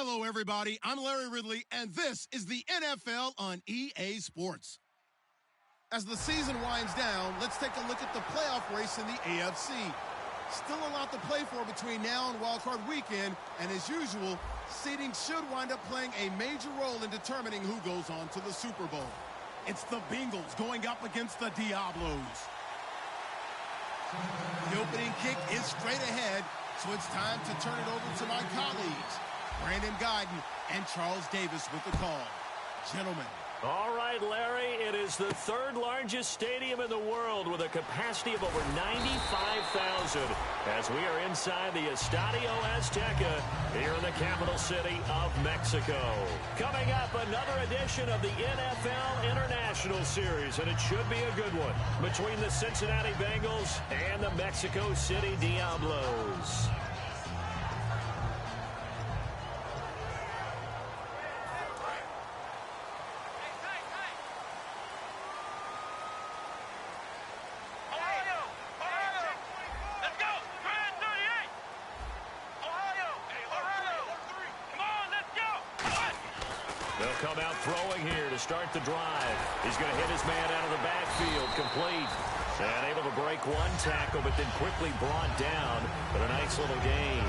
Hello, everybody. I'm Larry Ridley, and this is the NFL on EA Sports. As the season winds down, let's take a look at the playoff race in the AFC. Still a lot to play for between now and wildcard weekend, and as usual, seeding should wind up playing a major role in determining who goes on to the Super Bowl. It's the Bengals going up against the Diablos. The opening kick is straight ahead, so it's time to turn it over to my colleagues, Brandon Guyton and Charles Davis with the call. Gentlemen. All right, Larry, it is the third largest stadium in the world with a capacity of over 95,000 as we are inside the Estadio Azteca here in the capital city of Mexico. Coming up, another edition of the NFL International Series, and it should be a good one between the Cincinnati Bengals and the Mexico City Diablos. They'll come out throwing here to start the drive. He's going to hit his man out of the backfield, complete. And able to break one tackle, but then quickly brought down for a nice little gain.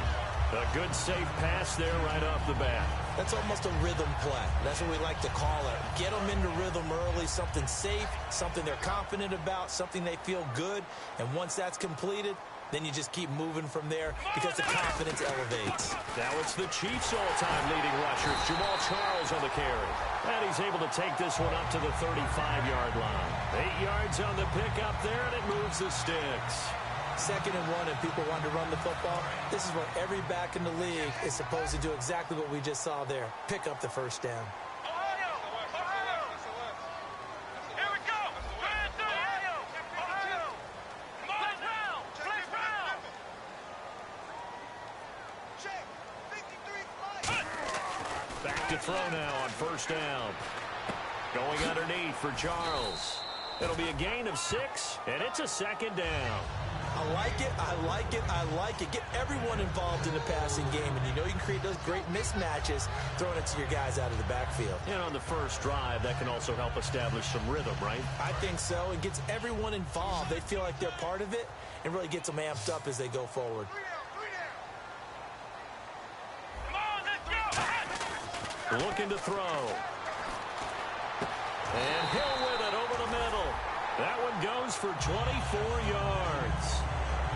A good, safe pass there right off the bat. That's almost a rhythm play. That's what we like to call it. Get them into rhythm early, something safe, something they're confident about, something they feel good. And once that's completed, then you just keep moving from there because the confidence elevates. Now it's the Chiefs' all-time leading rushers, Jamal Charles on the carry. And he's able to take this one up to the 35-yard line. 8 yards on the pickup there, and it moves the sticks. 2nd and 1, and people want to run the football. This is where every back in the league is supposed to do exactly what we just saw there. Pick up the first down. To throw now on first down. Going underneath for Charles. It'll be a gain of 6, and it's a 2nd down. I like it, I like it, I like it. Get everyone involved in the passing game, and you know you can create those great mismatches throwing it to your guys out of the backfield. And on the first drive, that can also help establish some rhythm, right? I think so. It gets everyone involved. They feel like they're part of it, and really gets them amped up as they go forward. Looking to throw. And Hill with it over the middle. That one goes for 24 yards.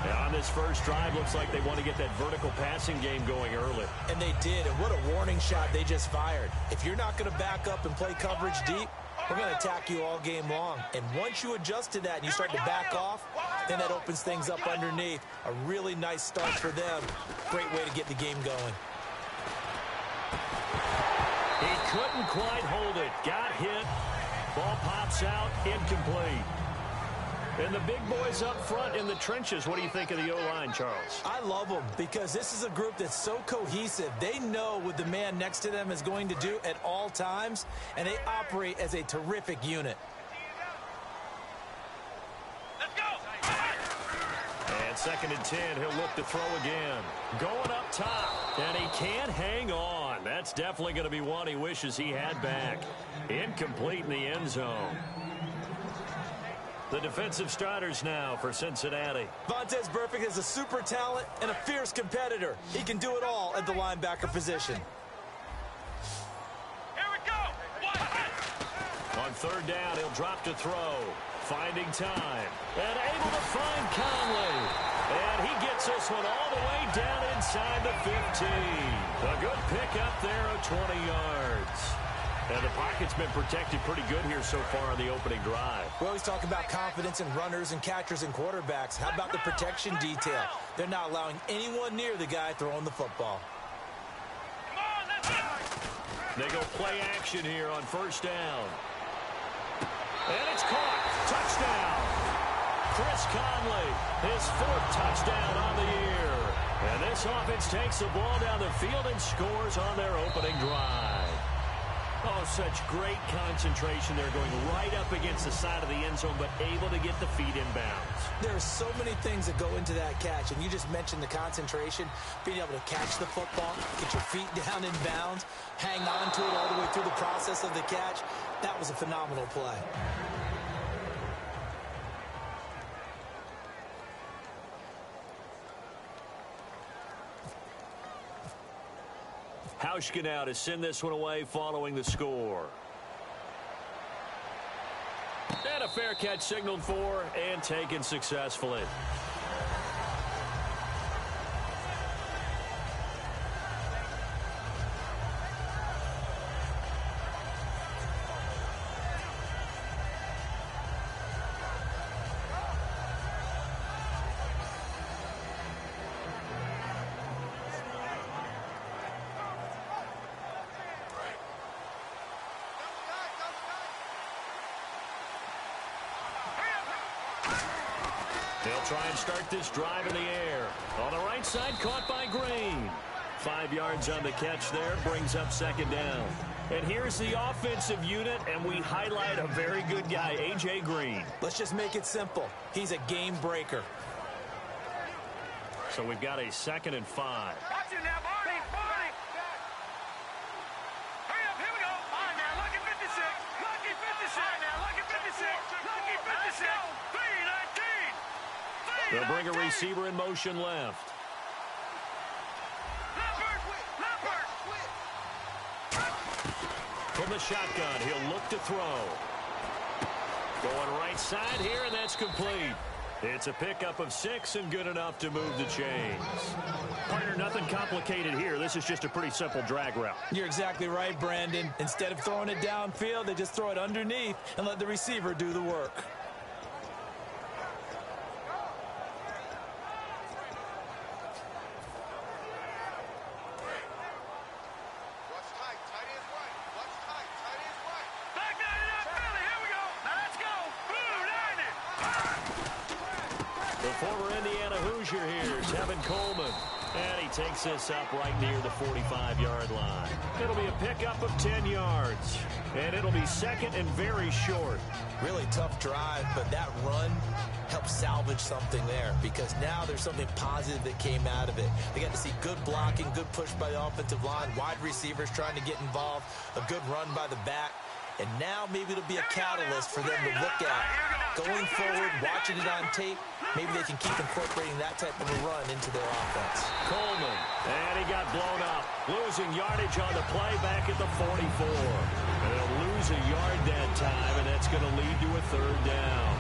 And on this first drive, looks like they want to get that vertical passing game going early. And they did, and what a warning shot they just fired. If you're not going to back up and play coverage deep, we're going to attack you all game long. And once you adjust to that and you start to back off, then that opens things up underneath. A really nice start for them. Great way to get the game going. He couldn't quite hold it. Got hit. Ball pops out. Incomplete. And the big boys up front in the trenches. What do you think of the O-line, Charles? I love them because this is a group that's so cohesive. They know what the man next to them is going to do at all times, and they operate as a terrific unit. Let's go. And 2nd and 10. He'll look to throw again. Going up top. And he can't hang on. That's definitely going to be one he wishes he had back. Incomplete in the end zone. The defensive starters now for Cincinnati. Vontaze Burfict is a super talent and a fierce competitor. He can do it all at the linebacker position. Here we go. On 3rd down, he'll drop to throw. Finding time. And able to find Conley. And he gets this one all the way down inside the 15. A good pickup there of 20 yards. And the pocket's been protected pretty good here so far on the opening drive. We always talk about confidence in runners and catchers and quarterbacks. How about the protection detail? They're not allowing anyone near the guy throwing the football. They go play action here on 1st down. And it's caught. Touchdown. Chris Conley, his 4th touchdown on the year. And this offense takes the ball down the field and scores on their opening drive. Oh, such great concentration there, going right up against the side of the end zone, but able to get the feet in bounds. There are so many things that go into that catch, and you just mentioned the concentration, being able to catch the football, get your feet down in bounds, hang on to it all the way through the process of the catch. That was a phenomenal play. Hauschka now to send this one away following the score. And a fair catch signaled for and taken successfully. They'll try and start this drive in the air. On the right side, caught by Green. 5 yards on the catch there, brings up second down. And here's the offensive unit, and we highlight a very good guy, A.J. Green. Let's just make it simple. He's a game breaker. So we've got a 2nd and 5. Watch it now, Barney! Barney! Hurry up, here we go! All right, now, lucky 56! Lucky 56! All right, now, lucky 56! Lucky 56! 319! They'll bring a receiver in motion left. From the shotgun, he'll look to throw. Going right side here, and that's complete. It's a pickup of 6 and good enough to move the chains. Partner, nothing complicated here. This is just a pretty simple drag route. You're exactly right, Brandon. Instead of throwing it downfield, they just throw it underneath and let the receiver do the work. Former Indiana Hoosier here, Tevin Coleman. And he takes this up right near the 45-yard line. It'll be a pickup of 10 yards. And it'll be 2nd and very short. Really tough drive, but that run helped salvage something there because now there's something positive that came out of it. They got to see good blocking, good push by the offensive line, wide receivers trying to get involved, a good run by the back. And now maybe it'll be a catalyst for them to look at going forward, watching it on tape. Maybe they can keep incorporating that type of a run into their offense. Coleman, and he got blown up. Losing yardage on the play back at the 44. And they'll lose a yard that time, and that's going to lead to a 3rd down.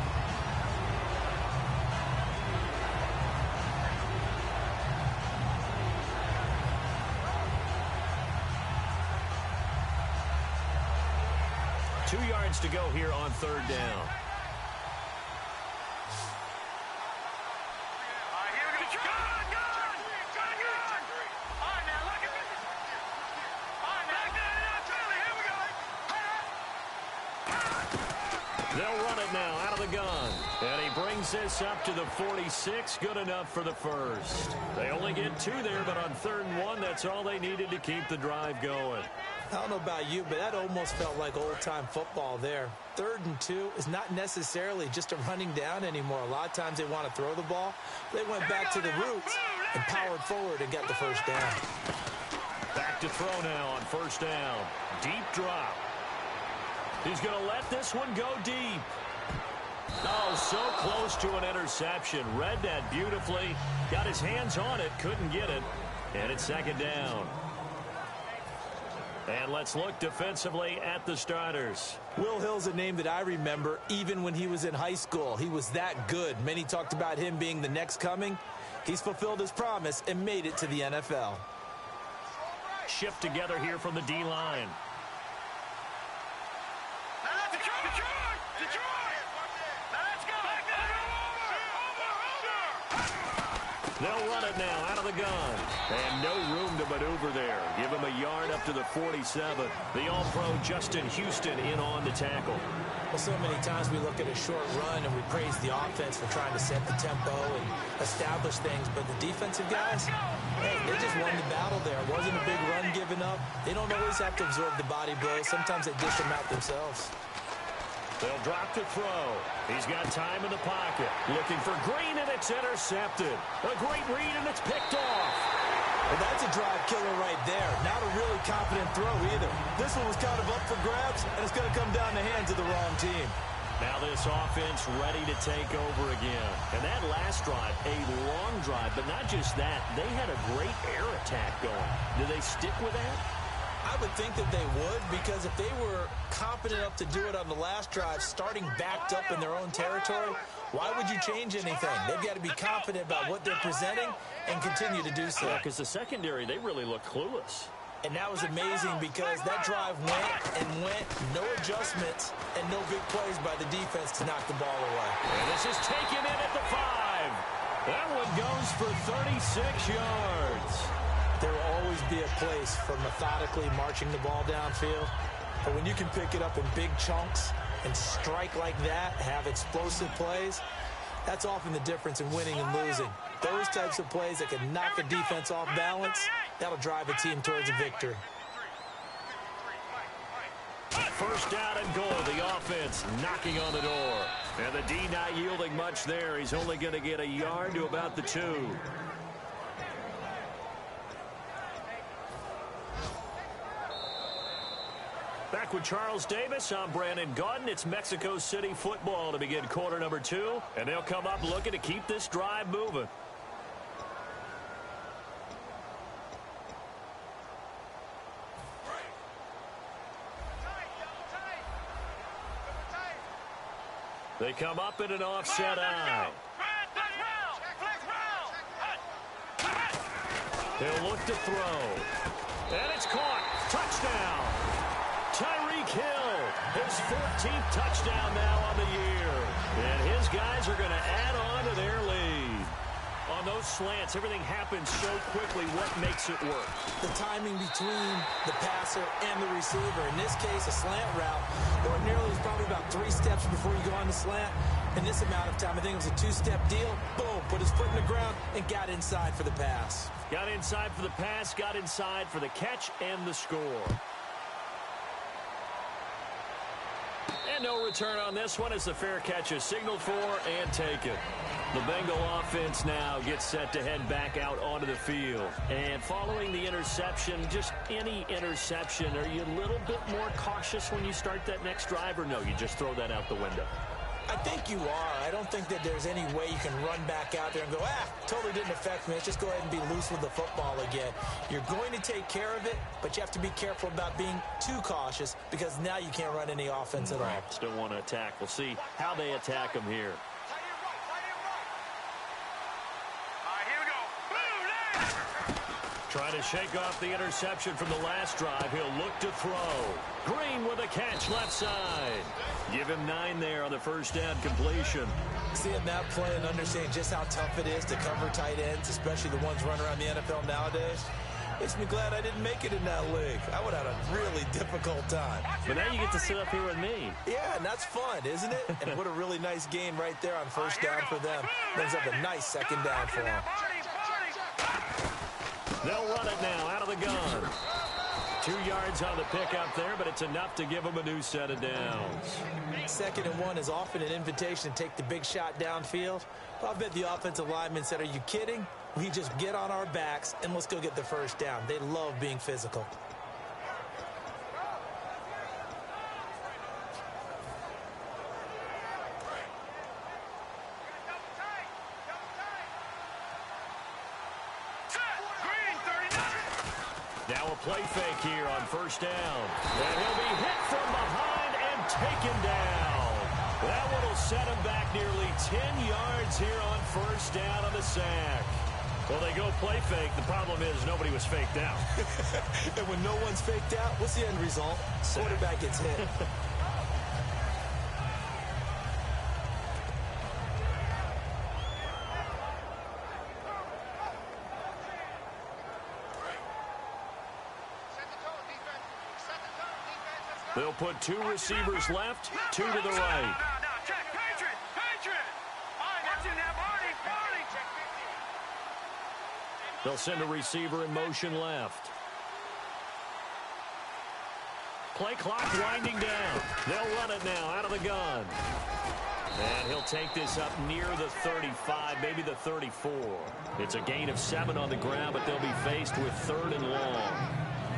Two yards to go here on 3rd down. They'll run it now out of the gun. And he brings this up to the 46. Good enough for the first. They only get 2 there, but on 3rd and 1, that's all they needed to keep the drive going. I don't know about you, but that almost felt like old-time football there. 3rd and 2 is not necessarily just a running down anymore. A lot of times they want to throw the ball. They went back to the roots and powered forward and got the first down. Back to throw now on 1st down. Deep drop. He's going to let this one go deep. Oh, so close to an interception. Read that beautifully. Got his hands on it. Couldn't get it. And it's 2nd down. And let's look defensively at the starters. Will Hill's a name that I remember even when he was in high school. He was that good. Many talked about him being the next coming. He's fulfilled his promise and made it to the NFL. Shift together here from the D-line. They'll run it now out of the gun. And no room to maneuver there. Give him a yard up to the 47. The All-Pro Justin Houston in on the tackle. Well, so many times we look at a short run and we praise the offense for trying to set the tempo and establish things. But the defensive guys, hey, they just won the battle there. It wasn't a big run given up. They don't always have to absorb the body blows. Sometimes they dish them out themselves. They'll drop to throw. He's got time in the pocket. Looking for Green, and it's intercepted. A great read, and it's picked off. Well, that's a drive killer right there. Not a really confident throw either. This one was kind of up for grabs, and it's going to come down the hands of the wrong team. Now this offense ready to take over again. And that last drive, a long drive, but not just that. They had a great air attack going. Do they stick with that? I would think that they would, because if they were competent enough to do it on the last drive, starting backed up in their own territory, why would you change anything? They've got to be confident about what they're presenting and continue to do so. Yeah, because the secondary, they really look clueless. And that was amazing because that drive went, no adjustments, and no big plays by the defense to knock the ball away. And this is taken in at the 5. That one goes for 36 yards. There will always be a place for methodically marching the ball downfield. But when you can pick it up in big chunks and strike like that, have explosive plays, that's often the difference in winning and losing. Those types of plays that can knock a defense off balance, that'll drive a team towards a victory. First down and goal. The offense knocking on the door. And the D not yielding much there. He's only going to get a yard to about the 2. Back with Charles Davis, I'm Brandon Gaudin. It's Mexico City football to begin quarter number 2. And they'll come up looking to keep this drive moving. They come up in an offset eye. They'll look to throw. And it's caught. Touchdown. Tyreek Hill, his 14th touchdown now on the year. And his guys are going to add on to their lead. On those slants, everything happens so quickly. What makes it work? The timing between the passer and the receiver. In this case, a slant route. Ordinarily, it's probably about 3 steps before you go on the slant. In this amount of time, I think it was a 2-step deal. Boom, put his foot in the ground and got inside for the pass. Got inside for the pass, got inside for the catch and the score. And no return on this one as the fair catch is signaled for and taken. The Bengal offense now gets set to head back out onto the field. And following the interception, just any interception, are you a little bit more cautious when you start that next drive, or no, you just throw that out the window? I think you are. I don't think that there's any way you can run back out there and go, totally didn't affect me. Let's just go ahead and be loose with the football again. You're going to take care of it, but you have to be careful about being too cautious because now you can't run any offense at all. Still want to attack. We'll see how they attack them here. Trying to shake off the interception from the last drive. He'll look to throw. Green with a catch left side. Give him 9 there on the first down completion. Seeing that play and understanding just how tough it is to cover tight ends, especially the ones running around the NFL nowadays, makes me glad I didn't make it in that league. I would have had a really difficult time. But now you get to sit up here with me. Yeah, and that's fun, isn't it? And what a really nice game right there on first down for them. Brings up a nice second down for them. They'll run it now out of the gun. 2 yards on the pickup there, but it's enough to give them a new set of downs. 2nd and 1 is often an invitation to take the big shot downfield. I bet the offensive lineman said, are you kidding? We just get on our backs and let's go get the first down. They love being physical. Now a play fake here on first down. And he'll be hit from behind and taken down. That one will set him back nearly 10 yards here on first down on the sack. Well, they go play fake. The problem is nobody was faked out. And when no one's faked out, what's the end result? Quarterback gets hit. They'll put 2 receivers left, 2 to the right. Check, Patriot. Watch him now, Barney. They'll send a receiver in motion left. Play clock winding down. They'll run it now out of the gun. And he'll take this up near the 35, maybe the 34. It's a gain of 7 on the ground, but they'll be faced with 3rd and long.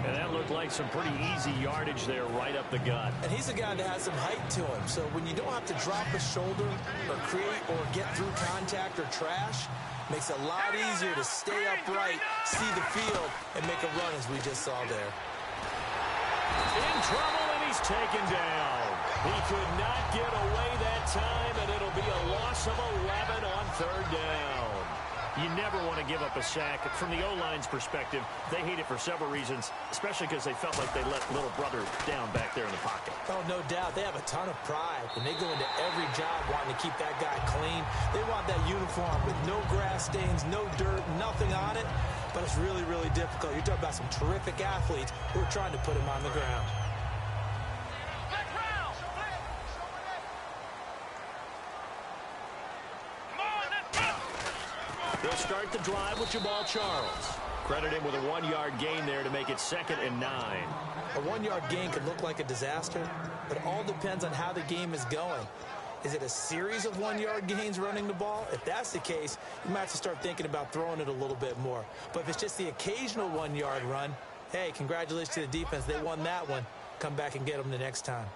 And that looked like some pretty easy yardage there right up the gut. And he's a guy that has some height to him. So when you don't have to drop a shoulder or create or get through contact or trash, makes it a lot easier to stay upright, see the field, and make a run as we just saw there. In trouble, and he's taken down. He could not get away that time, and it'll be a loss of 11 on 3rd down. You never want to give up a sack. From the O-line's perspective, they hate it for several reasons, especially because they felt like they let little brother down back there in the pocket. Oh, no doubt. They have a ton of pride, and they go into every job wanting to keep that guy clean. They want that uniform with no grass stains, no dirt, nothing on it. But it's really, really difficult. You're talking about some terrific athletes who are trying to put him on the ground. They'll start the drive with Jamal Charles. Credit him with a 1-yard gain there to make it 2nd and 9. A 1-yard gain could look like a disaster, but it all depends on how the game is going. Is it a series of 1-yard gains running the ball? If that's the case, you might have to start thinking about throwing it a little bit more. But if it's just the occasional 1-yard run, hey, congratulations to the defense. They won that one. Come back and get them the next time.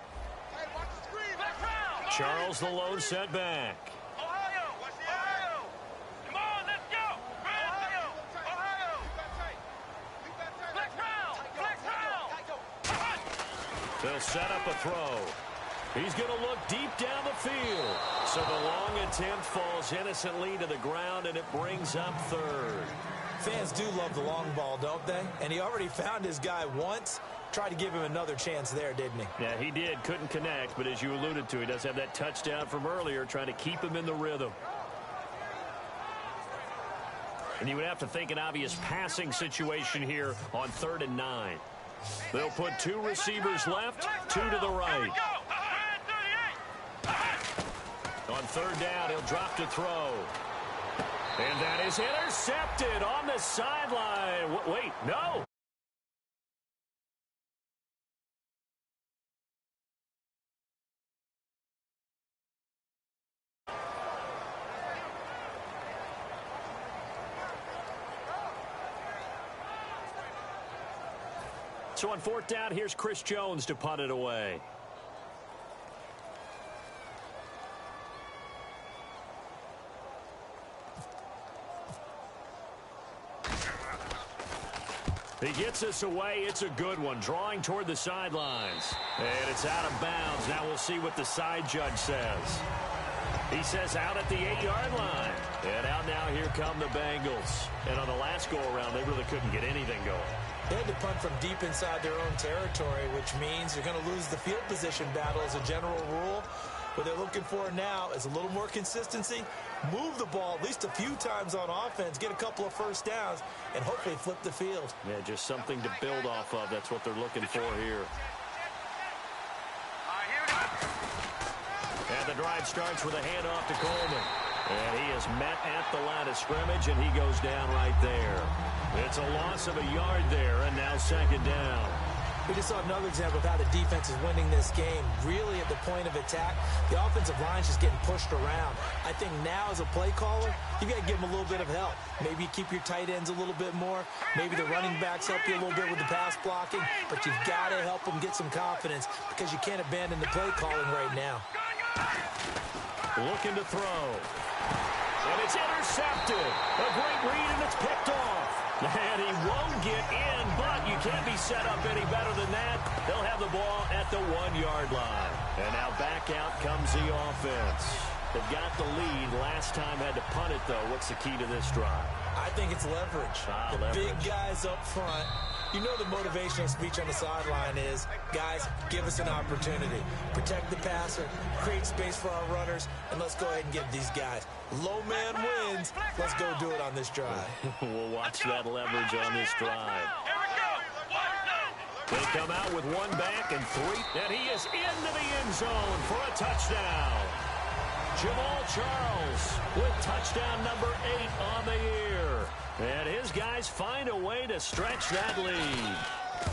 Charles the lone setback. They'll set up a throw. He's going to look deep down the field. So the long attempt falls innocently to the ground, and it brings up 3rd. Fans do love the long ball, don't they? And he already found his guy once. Tried to give him another chance there, didn't he? Yeah, he did. Couldn't connect, but as you alluded to, he does have that touchdown from earlier, trying to keep him in the rhythm. And you would have to think an obvious passing situation here on 3rd and 9. They'll put 2 receivers left, 2 to the right. On 3rd down, he'll drop to throw. And that is intercepted on the sideline. Wait, no. So on 4th down, here's Chris Jones to punt it away. He gets us away. It's a good one. Drawing toward the sidelines. And it's out of bounds. Now we'll see what the side judge says. He says out at the 8-yard line. And out now, here come the Bengals. And on the last go-around, they really couldn't get anything going. They had to punt from deep inside their own territory, which means you're going to lose the field position battle as a general rule. What they're looking for now is a little more consistency, move the ball at least a few times on offense, get a couple of first downs, and hopefully flip the field. Yeah, just something to build off of. That's what they're looking for here. And the drive starts with a handoff to Coleman. And he is met at the line of scrimmage, and he goes down right there. It's a loss of a yard there, and now 2nd down. We just saw another example of how the defense is winning this game. Really at the point of attack, the offensive line's just getting pushed around. I think now as a play caller, you got to give them a little bit of help. Maybe you keep your tight ends a little bit more. Maybe the running backs help you a little bit with the pass blocking. But you've got to help them get some confidence because you can't abandon the play calling right now. Looking to throw. And it's intercepted. A great read, and it's picked off. And he won't get in, but you can't be set up any better than that. They'll have the ball at the 1-yard line. And now back out comes the offense. They've got the lead. Last time had to punt it, though. What's the key to this drive? I think it's leverage. Big guys up front. You know the motivational speech on the sideline is, guys, give us an opportunity. Protect the passer, create space for our runners, and let's go ahead and give these guys. Low man wins. Let's go do it on this drive. We'll watch that leverage on this drive. They come out with one back and three. And he is into the end zone for a touchdown. Jamal Charles with touchdown number 8 on the year. And his guys find a way to stretch that lead.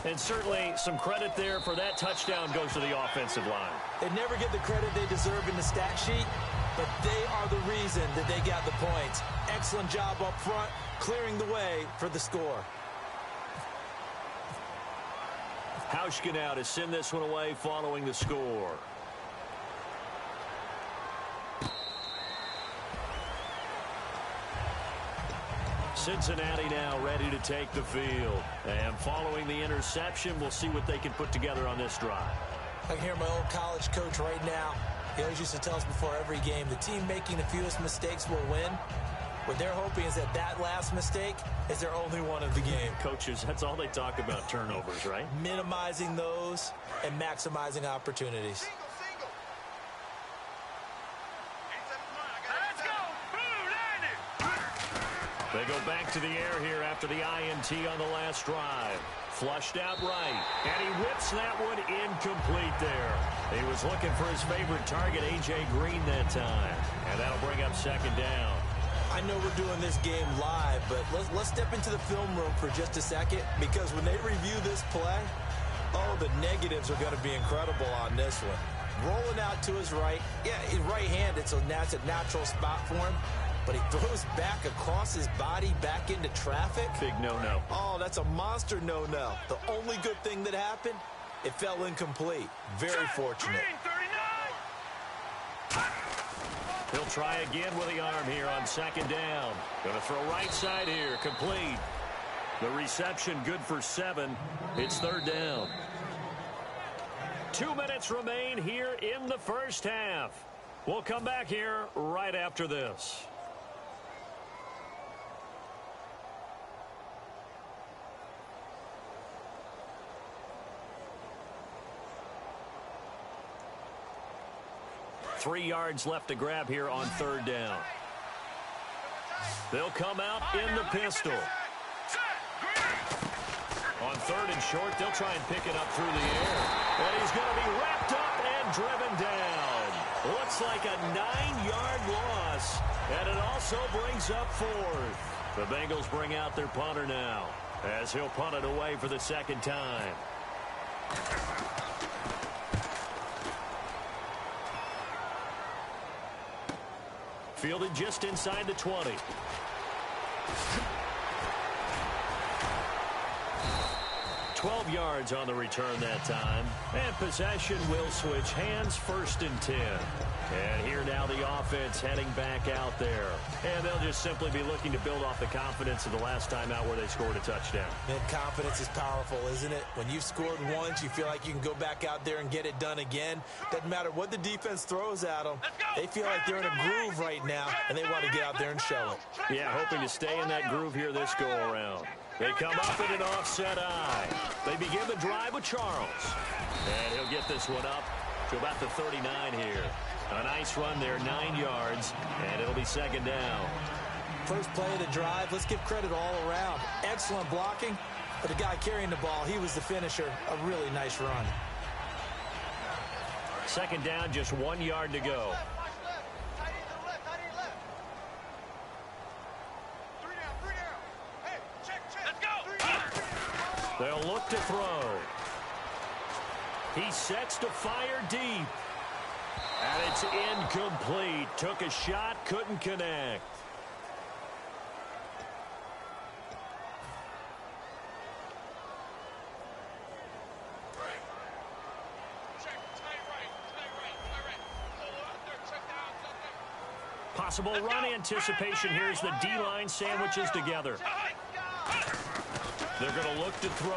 And certainly some credit there for that touchdown goes to the offensive line. They never get the credit they deserve in the stat sheet, but they are the reason that they got the points. Excellent job up front, clearing the way for the score. Hauschka now to send this one away following the score. Cincinnati now ready to take the field. And following the interception, we'll see what they can put together on this drive. I can hear my old college coach right now. He always used to tell us before every game, the team making the fewest mistakes will win. What they're hoping is that that last mistake is their only one of the game. Coaches, that's all they talk about, turnovers, right? Minimizing those and maximizing opportunities. Let's go. They go back to the air here after the INT on the last drive. Flushed out right, and he whips that one incomplete there. He was looking for his favorite target, A.J. Green, that time. And that'll bring up second down. I know we're doing this game live, but let's step into the film room for just a second, because when they review this play, oh, the negatives are going to be incredible on this one. Rolling out to his right. Yeah, he's right-handed, so that's a natural spot for him. But he throws back across his body back into traffic. Big no-no. Oh, that's a monster no-no. The only good thing that happened, it fell incomplete. Very fortunate. He'll try again with the arm here on second down. Going to throw right side here, complete. The reception good for 7. It's third down. 2 minutes remain here in the first half. We'll come back here right after this. Three yards left to grab here on third down. They'll come out in the pistol. On third and short, they'll try and pick it up through the air. And he's going to be wrapped up and driven down. Looks like a 9-yard loss. And it also brings up fourth. The Bengals bring out their punter now, as he'll punt it away for the second time. Fielded just inside the 20. $12 yards on the return that time. And possession will switch hands, first and 10. And here now the offense heading back out there. And they'll just simply be looking to build off the confidence of the last time out where they scored a touchdown. Man, confidence is powerful, isn't it? When you've scored once, you feel like you can go back out there and get it done again. Doesn't matter what the defense throws at them. They feel like they're in a groove right now, and they want to get out there and show it. Yeah, hoping to stay in that groove here this go-around. They come up in an offset eye. They begin the drive with Charles. And he'll get this one up to about the 39 here. A nice run there, 9 yards, and it'll be second down. First play of the drive, let's give credit all around. Excellent blocking, but the guy carrying the ball, he was the finisher. A really nice run. Second down, just 1 yard to go. They'll look to throw. He sets to fire deep. And it's incomplete. Took a shot, couldn't connect. Possible run anticipation. Here's the D-line sandwiches together. They're going to look to throw.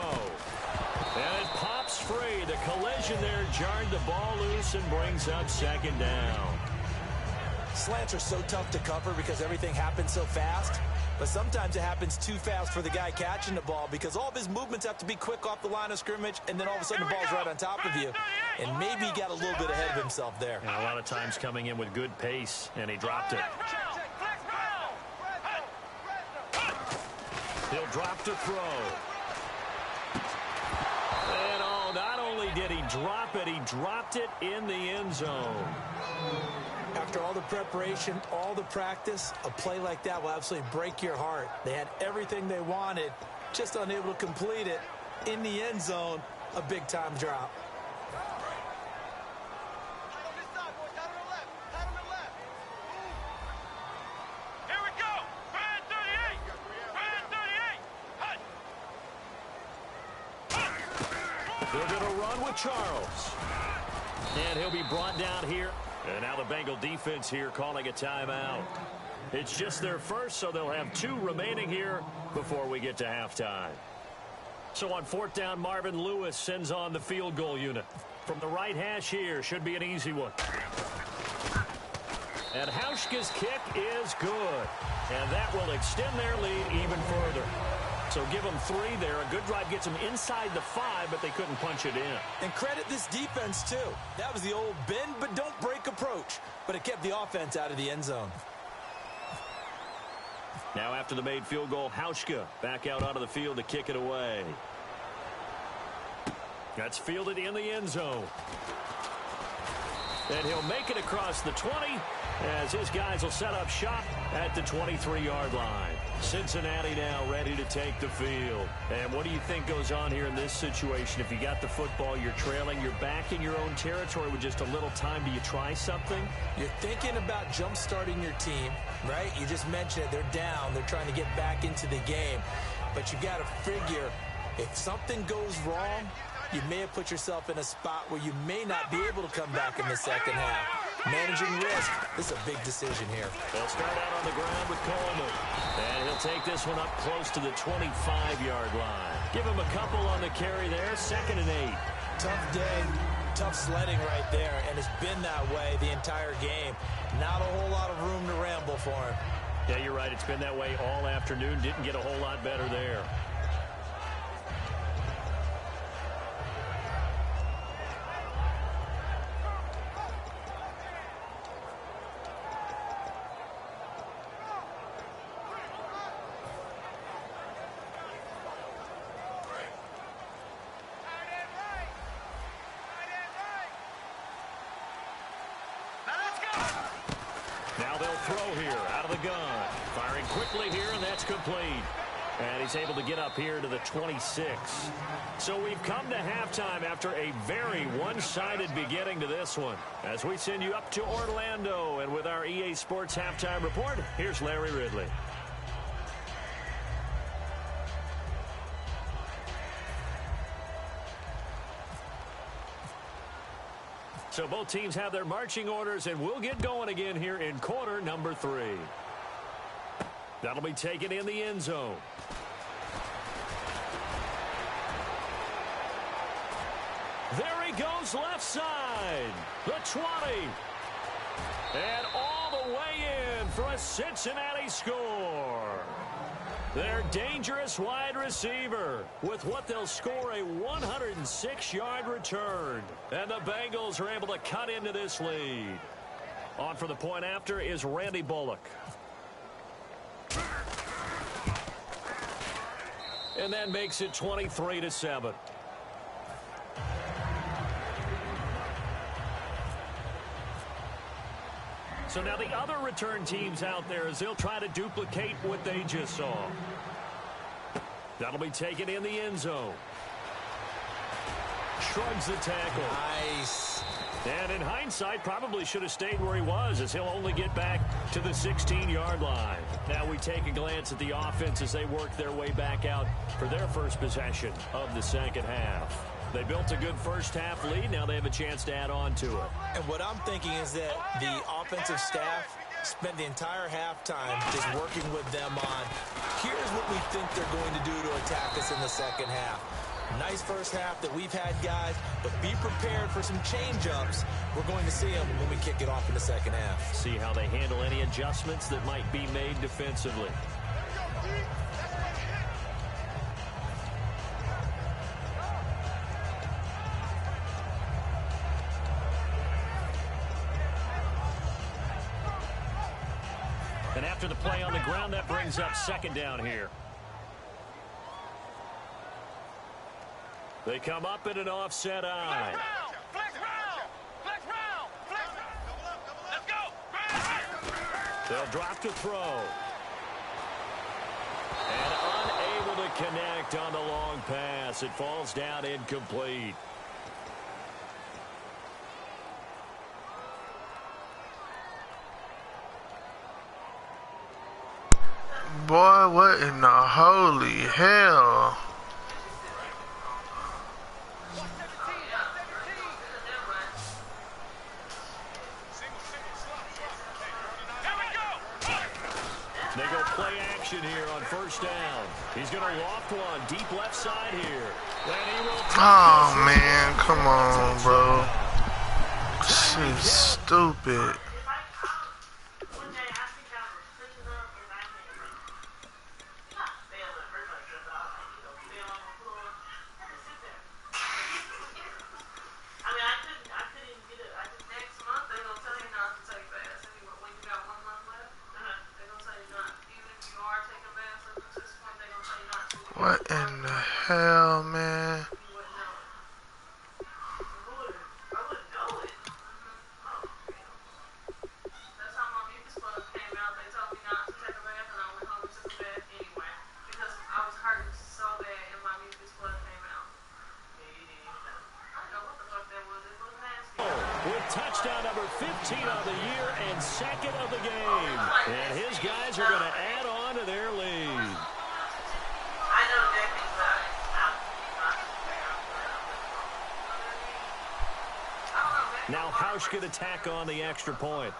And it pops free. The collision there jarred the ball loose and brings up second down. Slants are so tough to cover because everything happens so fast. But sometimes it happens too fast for the guy catching the ball because all of his movements have to be quick off the line of scrimmage, and then all of a sudden the ball's right on top of you. And maybe he got a little bit ahead of himself there. And a lot of times coming in with good pace, and he dropped it. He'll drop to throw. And he did. He dropped it. He dropped it in the end zone. After all the preparation, all the practice, a play like that will absolutely break your heart. They had everything they wanted, just unable to complete it. In the end zone, a big-time drop. Here we go. Brand 38. Brand 38. They're going to run with Charles. And he'll be brought down here. And now the Bengal defense here calling a timeout. It's just their first, so they'll have 2 remaining here before we get to halftime. So on 4th down, Marvin Lewis sends on the field goal unit. From the right hash here, should be an easy one. And Hauschka's kick is good. And that will extend their lead even further. So give them 3 there. A good drive gets them inside the 5, but they couldn't punch it in. And credit this defense, too. That was the old bend but don't break approach. But it kept the offense out of the end zone. Now after the made field goal, Hauschka back out onto the field to kick it away. That's fielded in the end zone. And he'll make it across the 20 as his guys will set up shop at the 23-yard line. Cincinnati now ready to take the field. And what do you think goes on here in this situation? If you got the football, you're trailing, you're back in your own territory with just a little time. Do you try something? You're thinking about jump-starting your team, right? You just mentioned it. They're down. They're trying to get back into the game. But you got to figure if something goes wrong, you may have put yourself in a spot where you may not be able to come back in the second half. Managing risk, this is a big decision here. They'll start out on the ground with Coleman. And he'll take this one up close to the 25-yard line. Give him a couple on the carry there, 2nd and 8. Tough day, tough sledding right there, and it's been that way the entire game. Not a whole lot of room to ramble for him. Yeah, you're right. It's been that way all afternoon. Didn't get a whole lot better there. Now they'll throw here out of the gun. Firing quickly here, and that's complete. And he's able to get up here to the 26. So we've come to halftime after a very one-sided beginning to this one. As we send you up to Orlando, and with our EA Sports Halftime Report, here's Larry Ridley. So both teams have their marching orders, and we'll get going again here in quarter number 3. That'll be taken in the end zone. There he goes left side. The 20. And all the way in for a Cincinnati score. Their dangerous wide receiver with what they'll score a 106-yard return. And the Bengals are able to cut into this lead. On for the point after is Randy Bullock. And that makes it 23-7. So now the other return teams out there as they'll try to duplicate what they just saw. That'll be taken in the end zone. Shrugs the tackle. Nice. And in hindsight, probably should have stayed where he was as he'll only get back to the 16-yard line. Now we take a glance at the offense as they work their way back out for their first possession of the second half. They built a good first half lead. Now they have a chance to add on to it. And what I'm thinking is that the offensive staff spent the entire halftime just working with them on, here's what we think they're going to do to attack us in the second half. Nice first half that we've had, guys, but be prepared for some change-ups. We're going to see them when we kick it off in the second half. See how they handle any adjustments that might be made defensively. And after the play on the ground, that brings up second down here. They come up in an offset eye. Flex round! Flex round! Flex round! Let's go! They'll drop to throw. And unable to connect on the long pass. It falls down incomplete. Boy, what in the holy hell? They go play action here on first down. He's going to loft one deep left side here. Oh, man. Come on, bro. This is stupid. What in the hell, man? With touchdown number 15 on the year and second of the game. And his guys are going to add on to their lead. Now Hausch could attack on the extra point.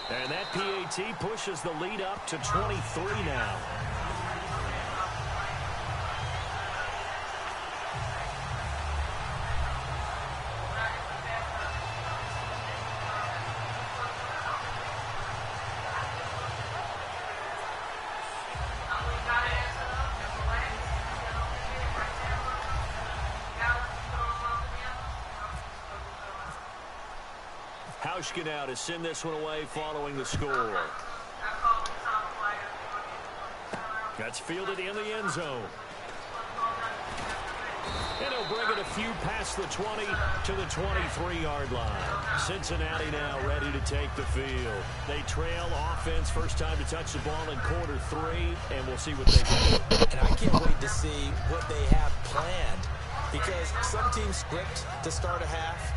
And that PAT pushes the lead up to 23 now. Hauschka now to send this one away following the score. That's fielded in the end zone. And he'll bring it a few past the 20 to the 23-yard line. Cincinnati now ready to take the field. They trail offense, first time to touch the ball in quarter 3, and we'll see what they can do. And I can't wait to see what they have planned, because some teams script to start a half.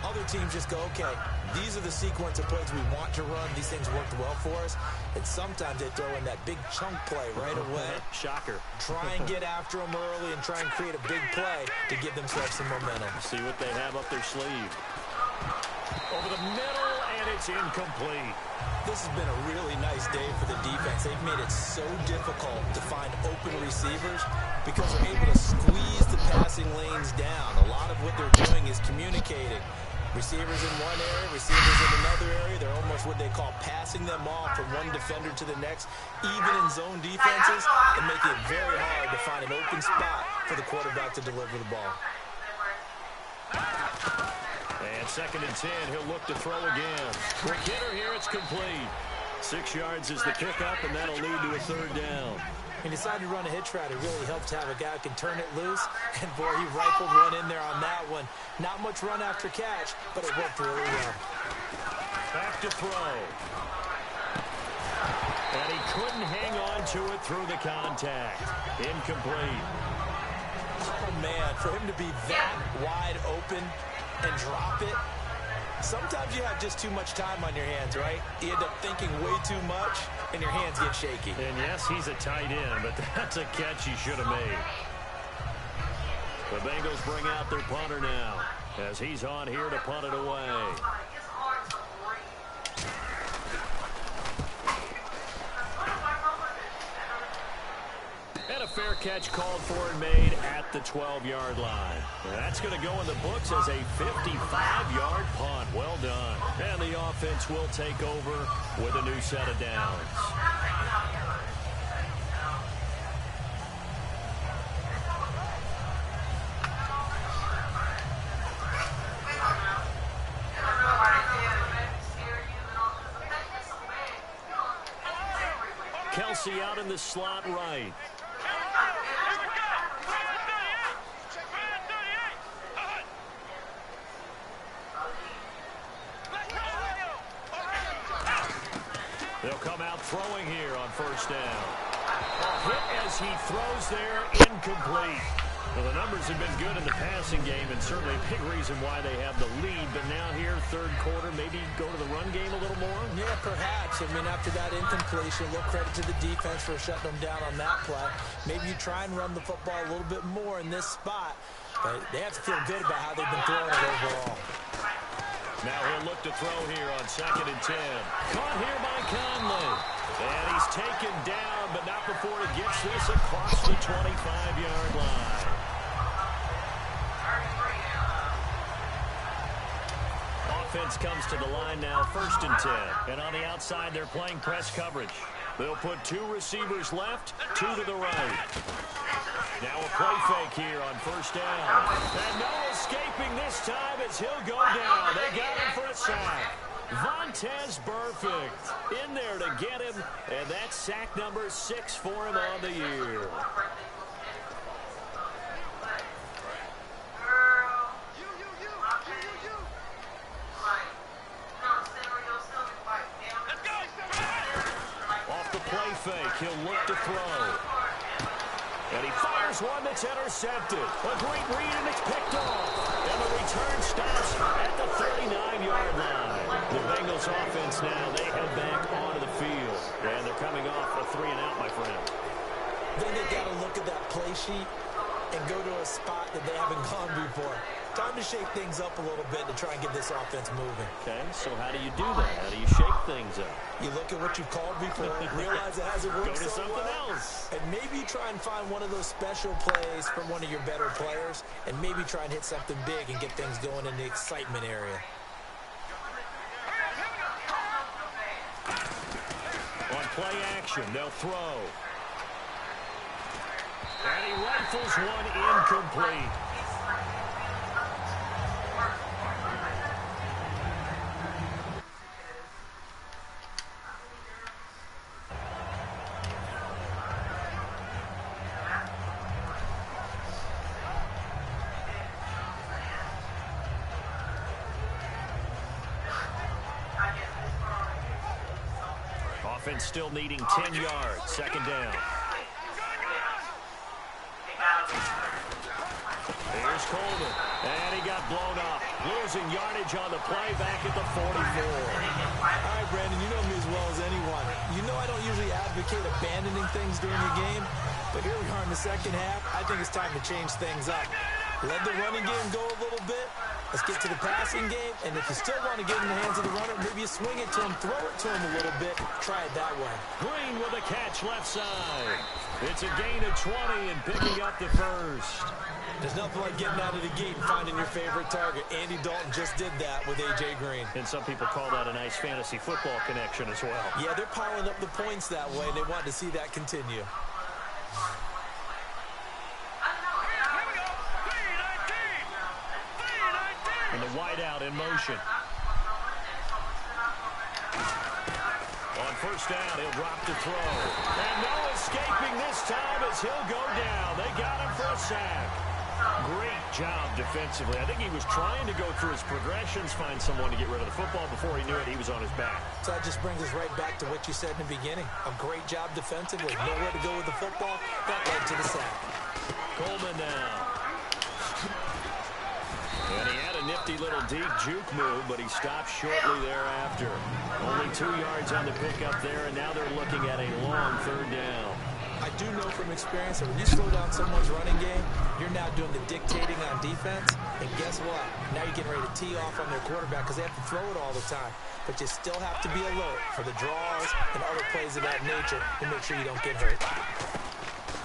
Other teams just go, okay, these are the sequence of plays we want to run. These things worked well for us. And sometimes they throw in that big chunk play right away. Shocker. Try and get after them early and try and create a big play to give themselves some momentum. See what they have up their sleeve. Over the middle, and it's incomplete. This has been a really nice day for the defense. They've made it so difficult to find open receivers because they're able to squeeze the passing lanes down. A lot of what they're doing is communicating. Receivers in one area, receivers in another area. They're almost what they call passing them off from one defender to the next, even in zone defenses, and making it very hard to find an open spot for the quarterback to deliver the ball. And 2nd and 10, he'll look to throw again. Quick hitter here, it's complete. 6 yards is the pickup, and that'll lead to a 3rd down. He decided to run a hitch route. It really helped to have a guy who can turn it loose. And, boy, he rifled one in there on that one. Not much run after catch, but it worked really well. Back to throw. And he couldn't hang on to it through the contact. Incomplete. Oh, man, for him to be that wide open and drop it, sometimes you have just too much time on your hands, right? You end up thinking way too much, and your hands get shaky. And, yes, he's a tight end, but that's a catch he should have made. The Bengals bring out their punter now as he's on here to punt it away. And a fair catch called for and made at the 12-yard line. That's going to go in the books as a 55-yard punt. Well done. And the offense will take over with a new set of downs. Kelsey out in the slot right. They'll come out throwing here on first down. Hit as he throws there, incomplete. Well, the numbers have been good in the passing game, and certainly a big reason why they have the lead. But now here, third quarter, maybe go to the run game a little more? Yeah, perhaps. I mean, after that incompletion, a little credit to the defense for shutting them down on that play. Maybe you try and run the football a little bit more in this spot. But they have to feel good about how they've been throwing it overall. Now he'll look to throw here on 2nd and 10. Caught here by Conley. And he's taken down, but not before he gets this across the 25-yard line. Offense comes to the line now, 1st and 10. And on the outside, they're playing press coverage. They'll put 2 receivers left, 2 to the right. Now a play fake here on 1st down. And no escaping this time as he'll go down. They got him for a sack. Vontaze Burfict in there to get him. And that's sack number 6 for him on the year. Off the play fake, he'll look to throw. And he fires one that's intercepted. A great read, and it's picked off. And the return stops at the 39-yard line. The Bengals offense now, they head back onto the field. And they're coming off a 3-and-out, my friend. Then they got to look at that play sheet and go to a spot that they haven't gone before. Time to shake things up a little bit to try and get this offense moving. Okay, so how do you do that? How do you shake things up? You look at what you've called before, realize it hasn't worked Go to so something well, else. and maybe try and find one of those special plays from one of your better players, and maybe try and hit something big and get things going in the excitement area. On play action, they'll throw. And he rifles one incomplete. Offense still needing 10 yards. 2nd down. Here's Coleman. And he got blown up. Losing yardage on the play back at the 44. All right, Brandon, you know me as well as anyone. You know I don't usually advocate abandoning things during the game, but here we are in the second half. I think it's time to change things up. Let the running game go a little bit. Let's get to the passing game, and if you still want to get in the hands of the runner, maybe you swing it to him, throw it to him a little bit, try it that way. Green with a catch left side. It's a gain of 20 and picking up the first. There's nothing like getting out of the gate and finding your favorite target. Andy Dalton just did that with A.J. Green. And some people call that a nice fantasy football connection as well. Yeah, they're piling up the points that way, and they want to see that continue. And the wideout in motion. On 1st down, he'll drop to throw. And no escaping this time as he'll go down. They got him for a sack. Great job defensively. I think he was trying to go through his progressions, find someone to get rid of the football. Before he knew it, he was on his back. So that just brings us right back to what you said in the beginning. A great job defensively. Nowhere to go with the football. That led to the sack. Coleman now. And he had a nifty little deep juke move, but he stopped shortly thereafter. Only 2 yards on the pickup there, and now they're looking at a long 3rd down. I do know from experience that when you slow down someone's running game, you're now doing the dictating on defense. And guess what? Now you're getting ready to tee off on their quarterback because they have to throw it all the time. But you still have to be alert for the draws and other plays of that nature to make sure you don't get hurt.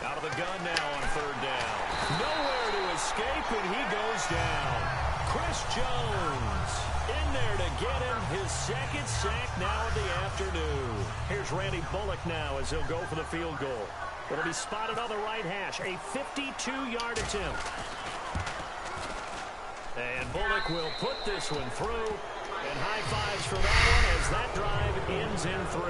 Out of the gun now on 3rd down. Nowhere to escape, and he goes down. Chris Jones in there to get him his 2nd sack now of the afternoon. Here's Randy Bullock now as he'll go for the field goal. It'll be spotted on the right hash. A 52-yard attempt. And Bullock will put this one through. And high fives for that one as that drive ends in 3.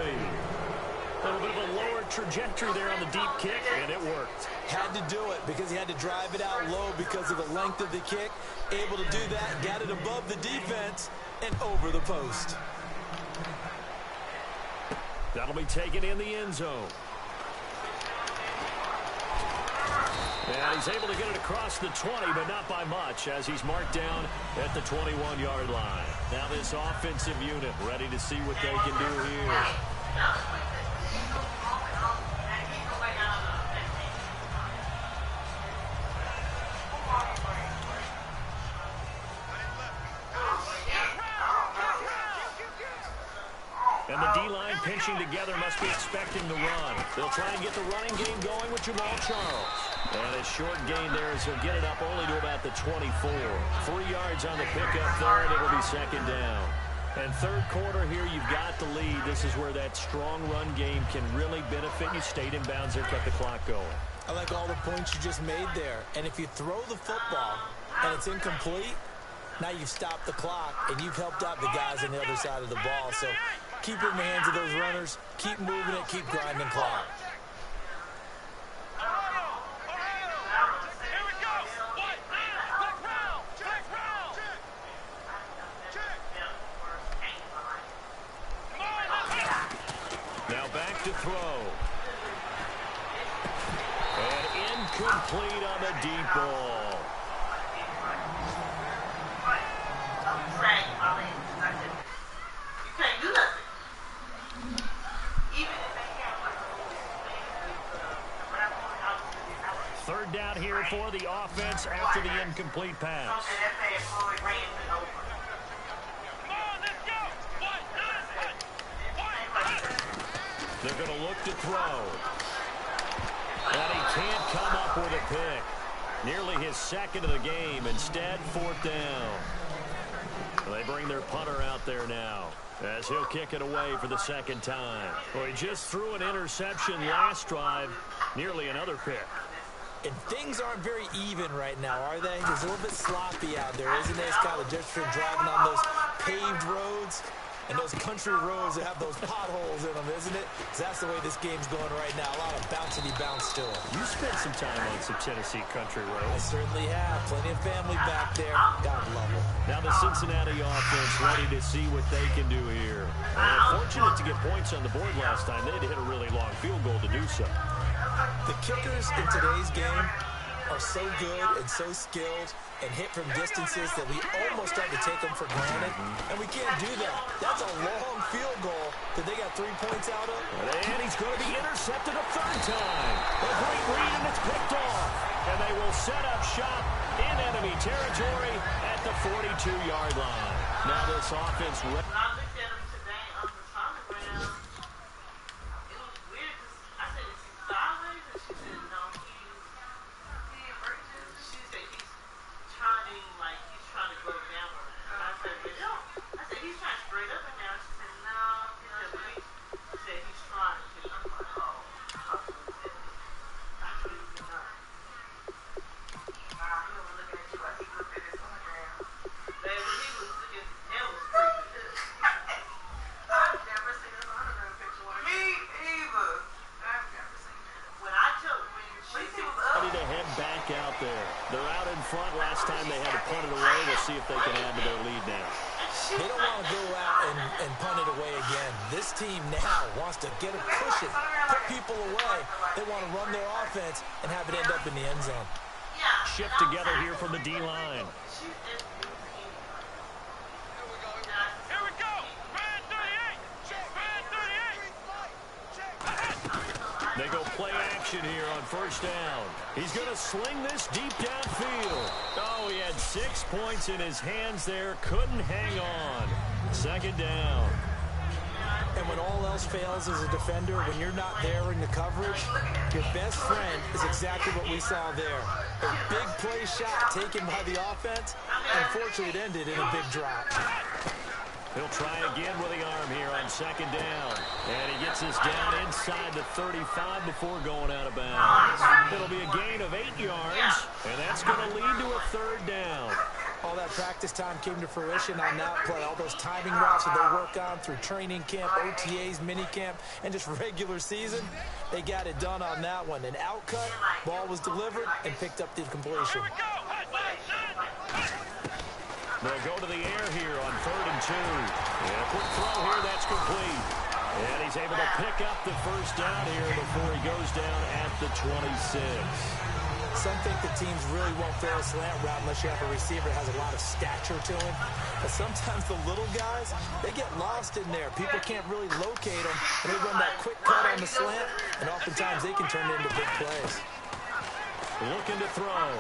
A little bit of a lower trajectory there on the deep kick, and it worked. Had to do it because he had to drive it out low because of the length of the kick. Able to do that, got it above the defense and over the post. That'll be taken in the end zone. And he's able to get it across the 20, but not by much, as he's marked down at the 21-yard line. Now this offensive unit ready to see what they can do here. And the D-line pinching together must be expecting the run. They'll try and get the running game going with Jamal Charles. And a short gain there as he'll get it up only to about the 24. 3 yards on the pickup there, and it'll be second down. And third quarter here, you've got the lead. This is where that strong run game can really benefit you. Stayed in bounds there, kept the clock going. I like all the points you just made there. And if you throw the football and it's incomplete, now you've stopped the clock and you've helped out the guys on the other side of the ball. So keep it in the hands of those runners. Keep moving it. Keep grinding clock. Now back to throw. And incomplete on the deep ball. Third down here for the offense after the incomplete pass. They're going to look to throw. And he can't come up with a pick. Nearly his second of the game. Instead, fourth down. They bring their punter out there now, as he'll kick it away for the second time. Well, he just threw an interception last drive. Nearly another pick. And things aren't very even right now, are they? It's a little bit sloppy out there, isn't it? It's kind of different from driving on those paved roads and those country roads that have those potholes in them, isn't it? That's the way this game's going right now. A lot of bouncy bounce to it. You spent some time on some Tennessee country I roads. certainly have. Plenty of family back there. God love them. Now the Cincinnati offense ready to see what they can do here. And fortunate to get points on the board last time. They had to hit a really long field goal to do so. The kickers in today's game are so good and so skilled and hit from distances that we almost start to take them for granted, and we can't do that. That's a long field goal that they got 3 points out of. And he's going to be intercepted a third time. A great read, and it's picked off. And they will set up shop in enemy territory at the 42-yard line. Now this offense... See if they can add to their lead now. They don't want to go out and punt it away again. This team now wants to get a cushion, put people away. They want to run their offense and have it end up in the end zone. Shift together here from the D-line. They go play action here on first down. He's going to sling this deep downfield. Oh, he had 6 points in his hands there. Couldn't hang on. Second down. And when all else fails as a defender, when you're not there in the coverage, your best friend is exactly what we saw there. A big play shot taken by the offense. Unfortunately, it ended in a big drop. He'll try again with the arm here on second down. And he gets this down inside the 35 before going out of bounds. It'll be a gain of 8 yards, and that's going to lead to a third down. All that practice time came to fruition on that play. All those timing routes that they work on through training camp, OTAs, mini camp, and just regular season, they got it done on that one. An outcut, ball was delivered, and picked up the completion. They'll go to the air here on 3rd and 2. And a quick throw here, that's complete. And he's able to pick up the first down here before he goes down at the 26. Some think the teams really won't throw a slant route unless you have a receiver that has a lot of stature to him. But sometimes the little guys, they get lost in there. People can't really locate them, and they run that quick cut on the slant, and oftentimes they can turn it into big plays. Looking to throw.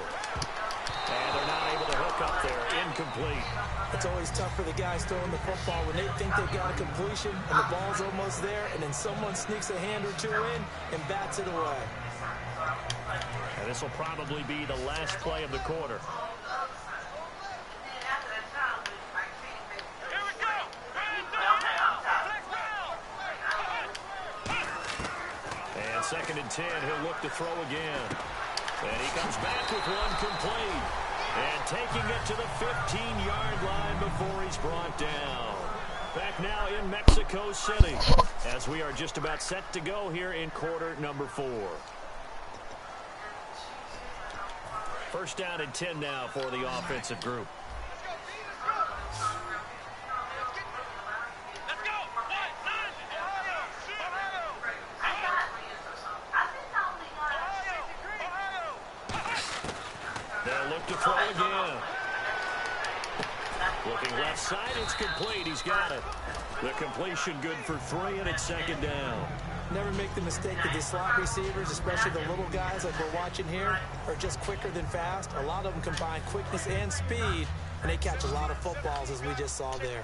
And they're not able to hook up there. Incomplete. It's always tough for the guys throwing the football when they think they've got a completion and the ball's almost there, and then someone sneaks a hand or two in and bats it away. And this will probably be the last play of the quarter. And 2nd and 10, he'll look to throw again. And he comes back with one complete. And taking it to the 15-yard line before he's brought down. Back now in Mexico City as we are just about set to go here in quarter number 4. First down and 10 now for the offensive group. They'll look to throw again. Looking left side, it's complete. He's got it. The completion good for 3, and it's 2nd down. Never make the mistake that the slot receivers, especially the little guys like we're watching here, are just quicker than fast. A lot of them combine quickness and speed, and they catch a lot of footballs, as we just saw there.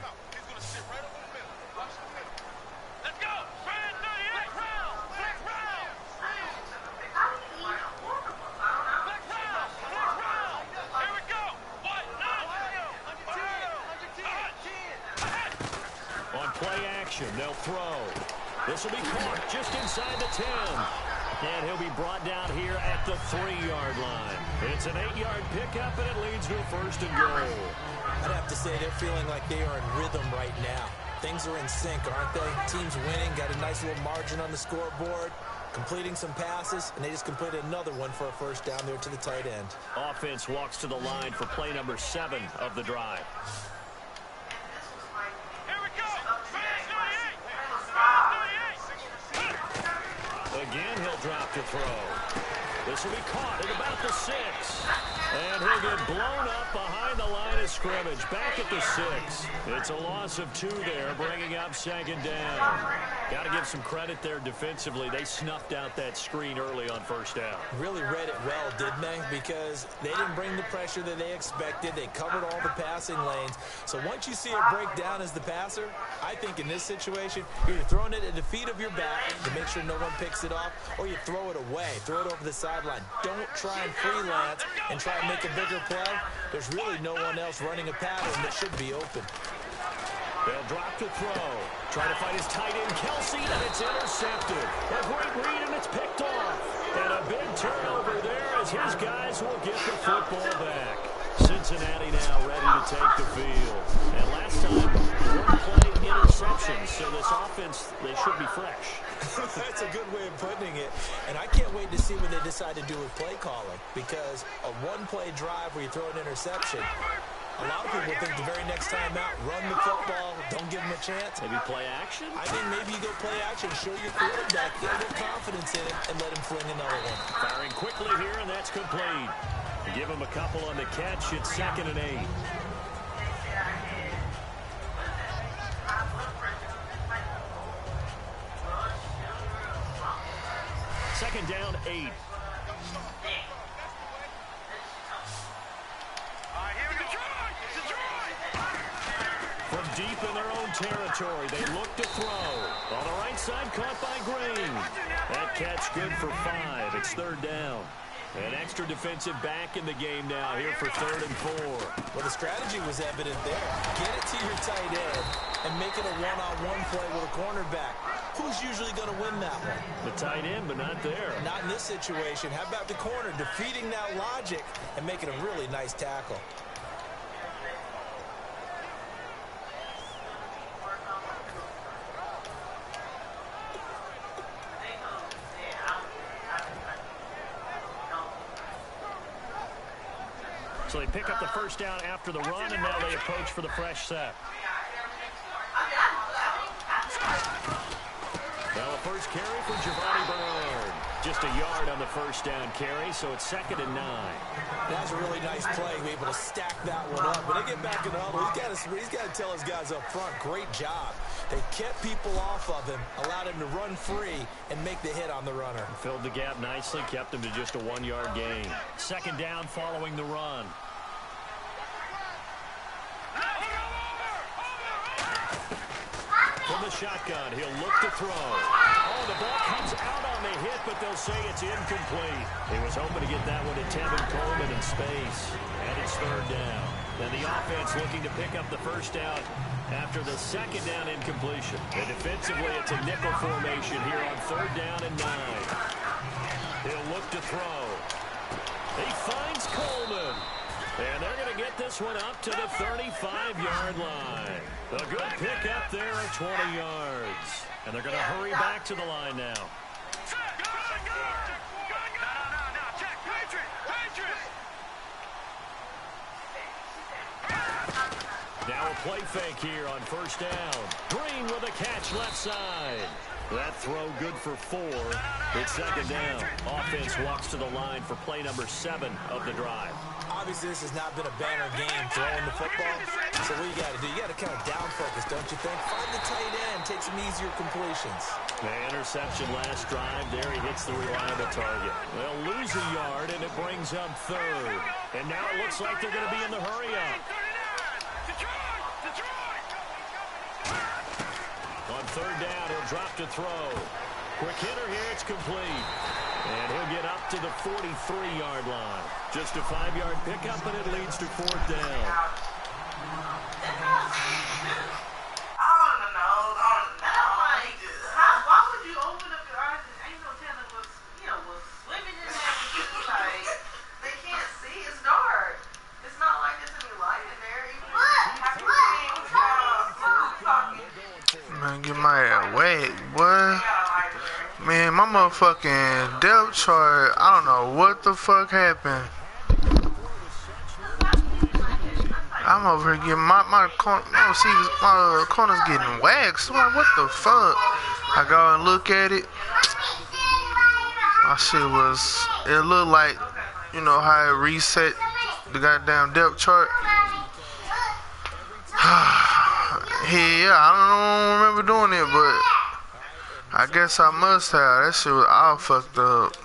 On play action, they'll throw. This will be caught just inside the 10. And he'll be brought down here at the 3-yard line. It's an 8-yard pickup, and it leads to a 1st and goal. I'd have to say they're feeling like they are in rhythm right now. Things are in sync, aren't they? Team's winning, got a nice little margin on the scoreboard, completing some passes, and they just completed another one for a 1st down there to the tight end. Offense walks to the line for play number 7 of the drive. Again, he'll drop to throw. This will be caught at about the 6. And he'll get blown up behind the line of scrimmage. Back at the 6. It's a loss of 2 there, bringing up 2nd down. Got to give some credit there defensively. They snuffed out that screen early on 1st down. Really read it well, didn't they? Because they didn't bring the pressure that they expected. They covered all the passing lanes. So once you see it break down as the passer, I think in this situation, you're either throwing it at the feet of your back to make sure no one picks it off, or you throw it away, throw it over the sideline. Don't try and freelance and try and make a bigger play. There's really no one else running a pattern that should be open. They'll drop to throw. Trying to fight his tight end, Kelsey, and it's intercepted. A great read, and it's picked off. And a big turnover there as his guys will get the football back. Cincinnati now ready to take the field. And last time, one play interception, so this offense, they should be fresh. That's a good way of putting it. And I can't wait to see what they decide to do with play calling, because a one-play drive where you throw an interception, a lot of people think the very next time out, run the football, don't give them a chance. Maybe play action? I think maybe you go play action, show your quarterback, get a little confidence in him, and let him fling another one. Firing quickly here, and that's complete. Give him a couple on the catch. It's 2nd and 8. Second down, 8. From deep in their own territory, they look to throw. On the right side, caught by Green. That catch good for 5. It's 3rd down. An extra defensive back in the game now here for 3rd and 4. Well, the strategy was evident there. Get it to your tight end and make it a one-on-one play with a cornerback. Who's usually going to win that one? The tight end, but not there. Not in this situation. How about the corner defeating that logic and making a really nice tackle? pick up the first down after the run, and now they approach for the fresh set. Now a first carry for Giovanni Bernard. Just a yard on the first down carry, so it's 2nd and 9. That's a really nice play, be able to stack that one up. But they get back in the huddle. He's got to tell his guys up front, great job. They kept people off of him, allowed him to run free, and make the hit on the runner. Filled the gap nicely, kept him to just a 1-yard gain. 2nd down following the run. From the shotgun, he'll look to throw. Oh, the ball comes out on the hit, but they'll say it's incomplete. He was hoping to get that one to Tevin Coleman in space. And it's 3rd down. And the offense looking to pick up the first down after the 2nd down incompletion. And defensively, it's a nickel formation here on 3rd down and 9. He'll look to throw. He finds Coleman. And they're going to get this one up to the 35-yard line. A good pickup there of 20 yards. And they're going to hurry back to the line now. Now a play fake here on first down. Green with a catch left side. That throw good for 4. It's 2nd down. Offense walks to the line for play number 7 of the drive. Obviously, this has not been a banner game throwing the football. So what you got to do, you got to kind of down focus, don't you think? Find the tight end, take some easier completions. The interception last drive there. He hits the reliable target. They'll lose a yard, and it brings up 3rd. And now it looks like they're going to be in the hurry-up. On 3rd down, he'll drop to throw. Quick hitter here, it's complete. And he'll get up to the 43-yard line. Just a 5-yard pickup, and it leads to 4th down. Why would you open up your eyes and ain't no telling what's swimming in there with you? Like, they can't see. It's dark. It's not like there's any light in there. Man, get my ass wet, boy. Man, my motherfucking depth chart, I don't know what the fuck happened. I'm over here getting my corner's getting waxed. I'm like, what the fuck? I go and look at it. My shit it looked like, you know how it reset the goddamn depth chart. Yeah, I don't remember doing it, but I guess I must have. That shit was all fucked up.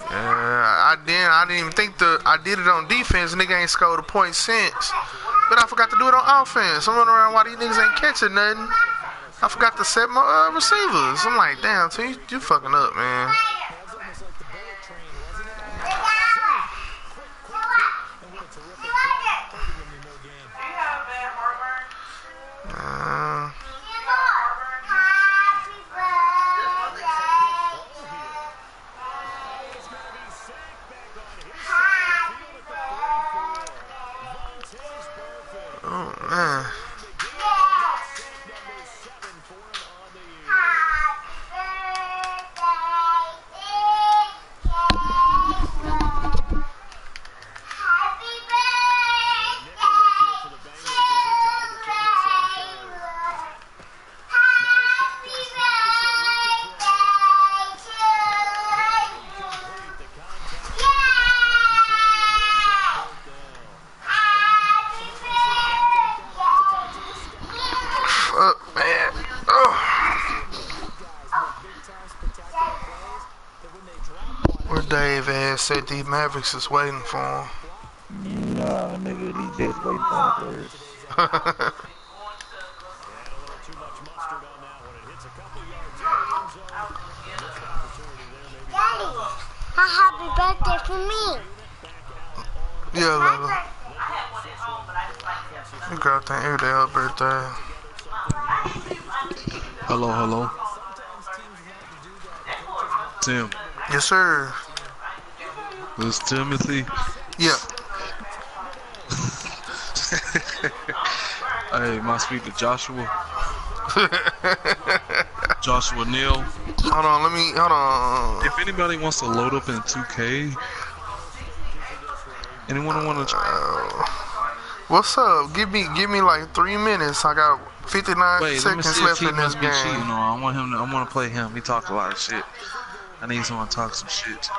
I didn't even think I did it on defense. Nigga ain't scored a point since. But I forgot to do it on offense. I'm running around why these niggas ain't catching nothing. I forgot to set my receivers. I'm like, damn, T, you fucking up, man. Said these Mavericks is waiting for him. Nah, nigga, these Jets waiting for him first. Daddy, a happy birthday for me. Yeah, Lola. You got that every day her birthday. Hello. Tim. Yes, sir. This Timothy? Yeah. Hey, my speak to Joshua. Joshua Neal. Hold on. If anybody wants to load up in 2K, Anyone want to try? What's up? Give me like 3 minutes. I got 59 Wait, let me seconds see if left he in this must be cheating. game. No, I want to play him. He talk a lot of shit. I need someone to talk some shit.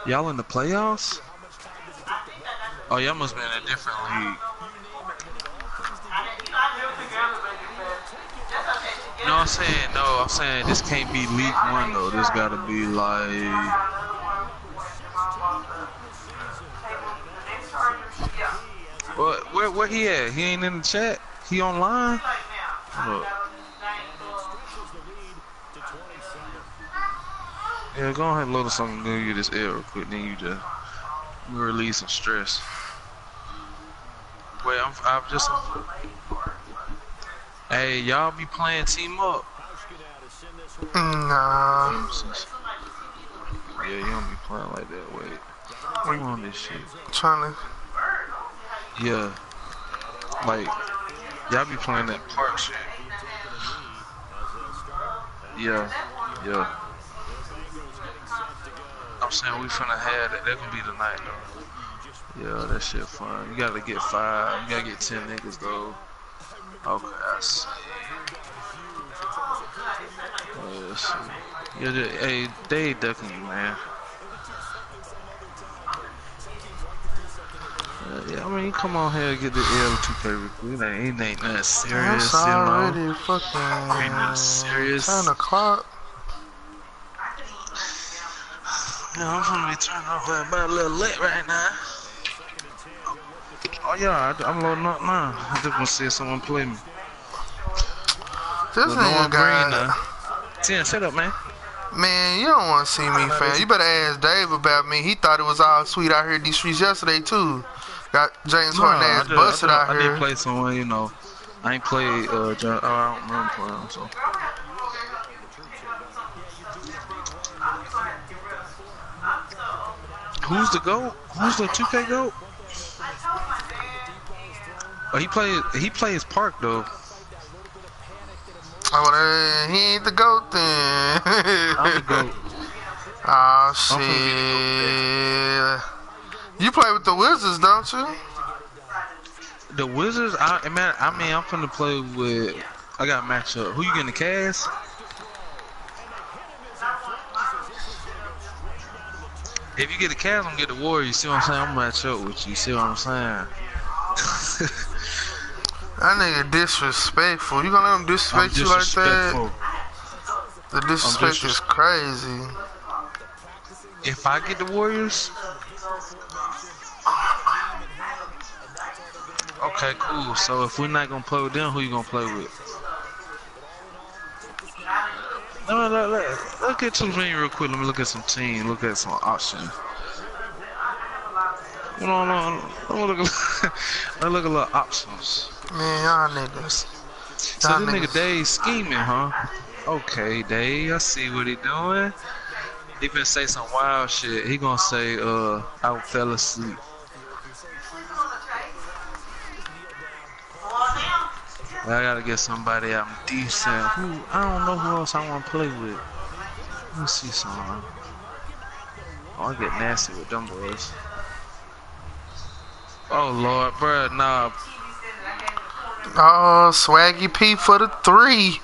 Y'all in the playoffs? Oh, y'all must be in a different league. No, I'm saying this can't be League 1 though. This gotta be like. Where he at? He ain't in the chat? He online? Hold up. Yeah, go ahead and load us something new. You this air real quick, then you just release some stress. Wait, I'm just. Hey, y'all be playing team up? Nah. Yeah, you don't be playing like that. Wait, I'm on this shit. Trying to. Yeah, like y'all be playing that park shit. Yeah. I'm saying we finna have that. That gonna be the night though. Yeah, that shit fun. You gotta get 5. You gotta get 10 niggas though. Okay, I see. Yeah, hey, they ducking you, man. Yeah, I mean, you come on here and get the L2K real quick. It ain't nothing serious, It's already Ain't nothing serious. 10 o'clock. Yeah, I'm gonna be turning off about a little lit right now. Oh yeah, I'm loading up now. I just wanna see if someone play me. This nigga got. 10, shut up, man. Man, you don't want to see me, fam. You better ask Dave about me. He thought it was all sweet out here in these streets yesterday, too. Got James Harden ass busted out here. I did play someone, you know. I ain't played, I don't remember playing, so. Who's the GOAT? Who's the 2K GOAT? Oh, he plays Park, though. Oh, he ain't the GOAT then. I'm the GOAT. Oh, shit. You play with the Wizards, don't you? The Wizards? I'm finna play with... I got a matchup. Who you getting, the Cavs? If you get the Cavs, I'm gonna get the Warriors. You see what I'm saying? I'm gonna match up with you. You see what I'm saying? That nigga disrespectful. You gonna let him disrespect you like that? The disrespect is crazy. If I get the Warriors, okay, cool. So if we're not gonna play with them, who you gonna play with? Let's get to the menu real quick. Let me look at some teams. Look at some options. No. Let's look at little options. Man, y'all niggas. So this nigga Dave scheming, huh? Okay, Dave, I see what he doing. He finna say some wild shit. He gonna say, I fell asleep. I gotta get somebody out decent. I don't know who else I wanna play with. Let me see some. Oh, I get nasty with them boys. Oh Lord, bruh, nah. Oh, Swaggy P for the 3.